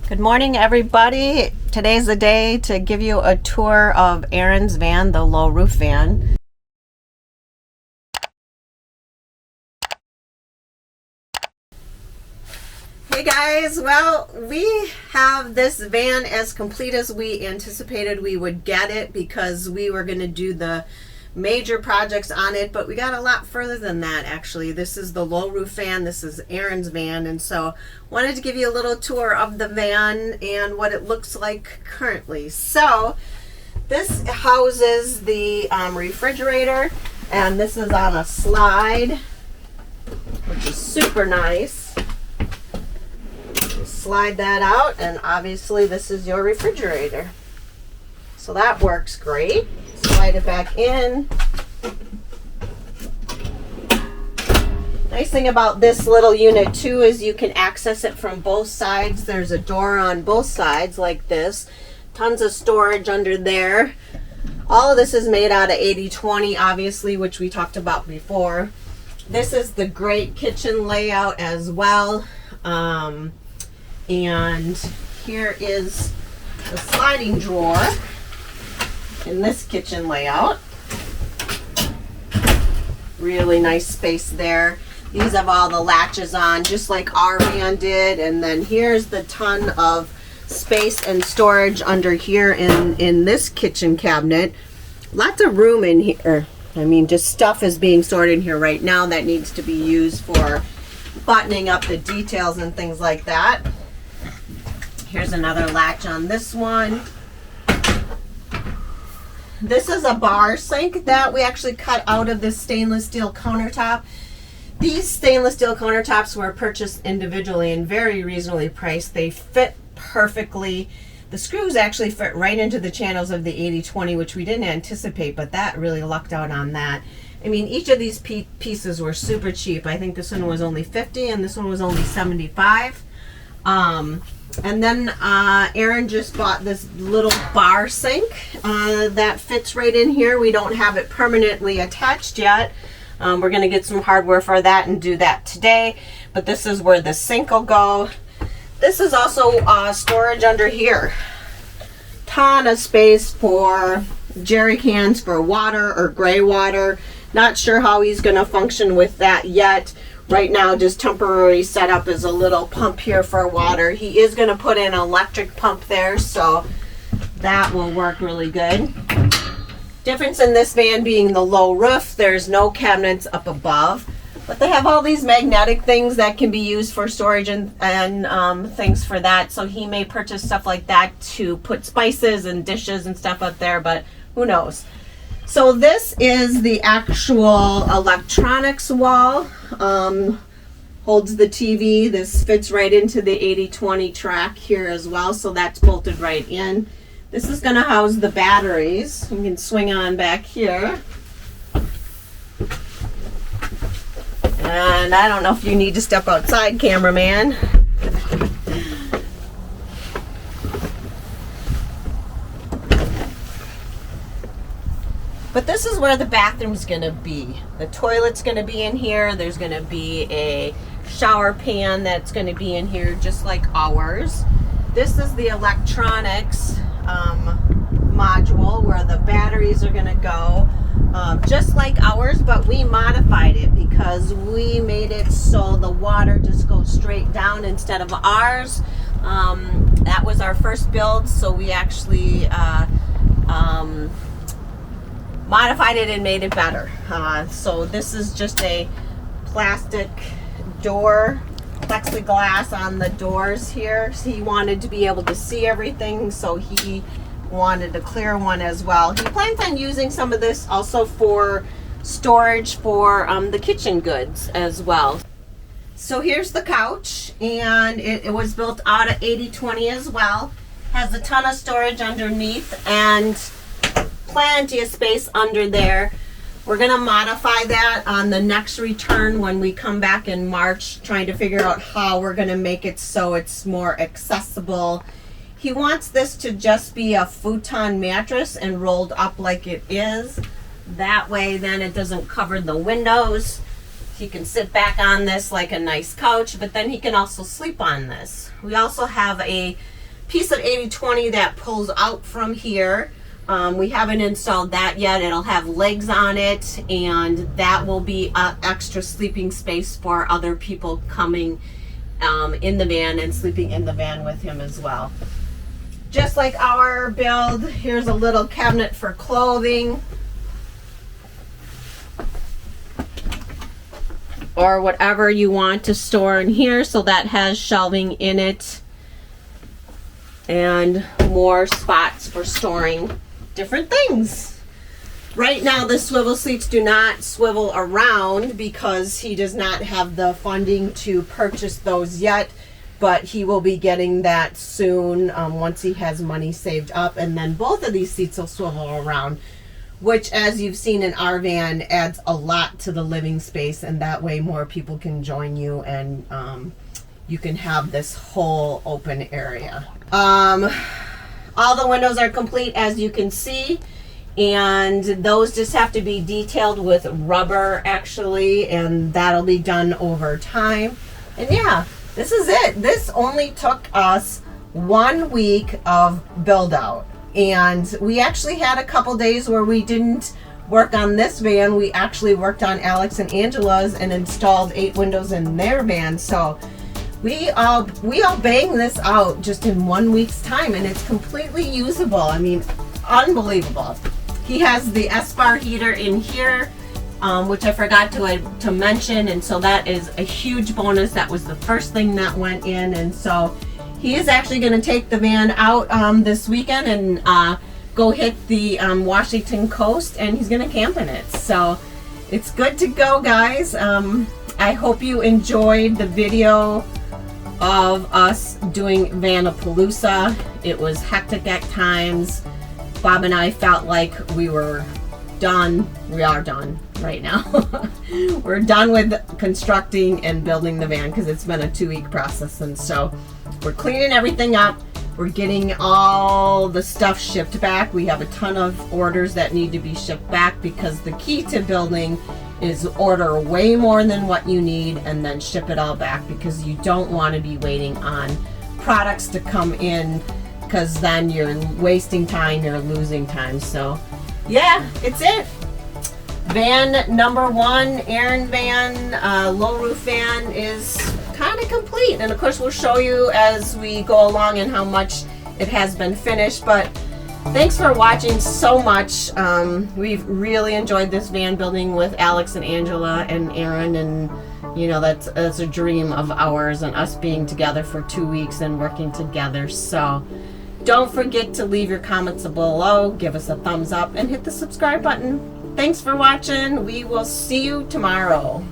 Good morning, everybody. Today's the day to give you a tour of Aaron's van, the low roof van. Hey guys, well, we have this van as complete as we anticipated we would get it because we were going to do the major projects on it, but we got a lot further than that actually. This is the low roof van, this is Aaron's van, and so wanted to give you a little tour of the van and what it looks like currently. So this houses the refrigerator, and this is on a slide, which is super nice. Slide that out, and obviously this is your refrigerator, so that works great. Slide it back in. Nice thing about this little unit too is you can access it from both sides. There's a door on both sides like this. Tons of storage under there. All of this is made out of 80/20 obviously, which we talked about before. This is the great kitchen layout as well. And here is the sliding drawer in this kitchen layout. Really nice space there. These have all the latches on, just like our van did. And then here's the ton of space and storage under here in this kitchen cabinet. Lots of room in here. I mean, just stuff is being stored in here right now that needs to be used for buttoning up the details and things like that. Here's another latch on this one. This is a bar sink that we actually cut out of this stainless steel countertop. These stainless steel countertops were purchased individually and very reasonably priced. They fit perfectly. The screws actually fit right into the channels of the 80/20, which we didn't anticipate, but that really lucked out on that. I mean, each of these pieces were super cheap. I think this one was only $50 and this one was only $75. And then Aaron just bought this little bar sink that fits right in here. We don't have it permanently attached yet. We're going to get some hardware for that and do that today. But this is where the sink will go. This is also storage under here. Ton of space for jerry cans for water or gray water. Not sure how he's going to function with that yet. Right now, just temporary setup is a little pump here for water. He is going to put in an electric pump there, so that will work really good. Difference in this van being the low roof, there's no cabinets up above, but they have all these magnetic things that can be used for storage and things for that. So he may purchase stuff like that to put spices and dishes and stuff up there, but who knows. So this is the actual electronics wall. Holds the TV. This fits right into the 80/20 track here as well, so that's bolted right in. This is going to house the batteries. You can swing on back here. And I don't know if you need to step outside, cameraman. But this is where the bathroom's going to be. The toilet's going to be in here. There's going to be a shower pan that's going to be in here just like ours. This is the electronics module where the batteries are going to go. Just like ours, but we modified it because we made it so the water just goes straight down instead of ours. That was our first build, so we actually modified it and made it better. So this is just a plastic door, plexiglass on the doors here. So he wanted to be able to see everything, so he wanted a clear one as well. He plans on using some of this also for storage for the kitchen goods as well. So here's the couch, and it was built out of 80/20 as well. Has a ton of storage underneath and plenty of space under there. We're going to modify that on the next return when we come back in March, trying to figure out how we're going to make it so it's more accessible. He wants this to just be a futon mattress and rolled up like it is. That way then it doesn't cover the windows. He can sit back on this like a nice couch, but then he can also sleep on this. We also have a piece of 80/20 that pulls out from here. We haven't installed that yet. It'll have legs on it, and that will be extra sleeping space for other people coming in the van and sleeping in the van with him as well. Just like our build, here's a little cabinet for clothing or whatever you want to store in here. So that has shelving in it and more spots for storing different things. Right now the swivel seats do not swivel around because he does not have the funding to purchase those yet, but he will be getting that soon once he has money saved up, and then both of these seats will swivel around, which, as you've seen in our van, adds a lot to the living space, and that way more people can join you, and you can have this whole open area. All the windows are complete, as you can see, and those just have to be detailed with rubber actually, and that'll be done over time. And yeah, this is it. This only took us 1 week of build out, and we actually had a couple days where we didn't work on this van. We actually worked on Alex and Angela's and installed 8 windows in their van. So we all banged this out just in 1 week's time, and it's completely usable. I mean, unbelievable. He has the S-bar heater in here, which I forgot to mention, and so that is a huge bonus. That was the first thing that went in, and so he is actually going to take the van out this weekend and go hit the Washington coast, and he's going to camp in it. So it's good to go, guys. I hope you enjoyed the video of us doing Vanapalooza. It was hectic at times. Bob and I felt like we were done. We are done right now. We're done with constructing and building the van because it's been a 2-week process, and so we're cleaning everything up. We're getting all the stuff shipped back. We have a ton of orders that need to be shipped back because the key to building is order way more than what you need and then ship it all back, because you don't want to be waiting on products to come in, because then you're wasting time, you're losing time. So yeah, it's it. Van number 1, Aaron van, low roof van, is kind of complete. And of course we'll show you as we go along and how much it has been finished. But thanks for watching so much. We've really enjoyed this van building with Alex and Angela and Aaron, and you know, that's a dream of ours, and us being together for 2 weeks and working together. So don't forget to leave your comments below, give us a thumbs up, and hit the subscribe button. Thanks for watching. We will see you tomorrow.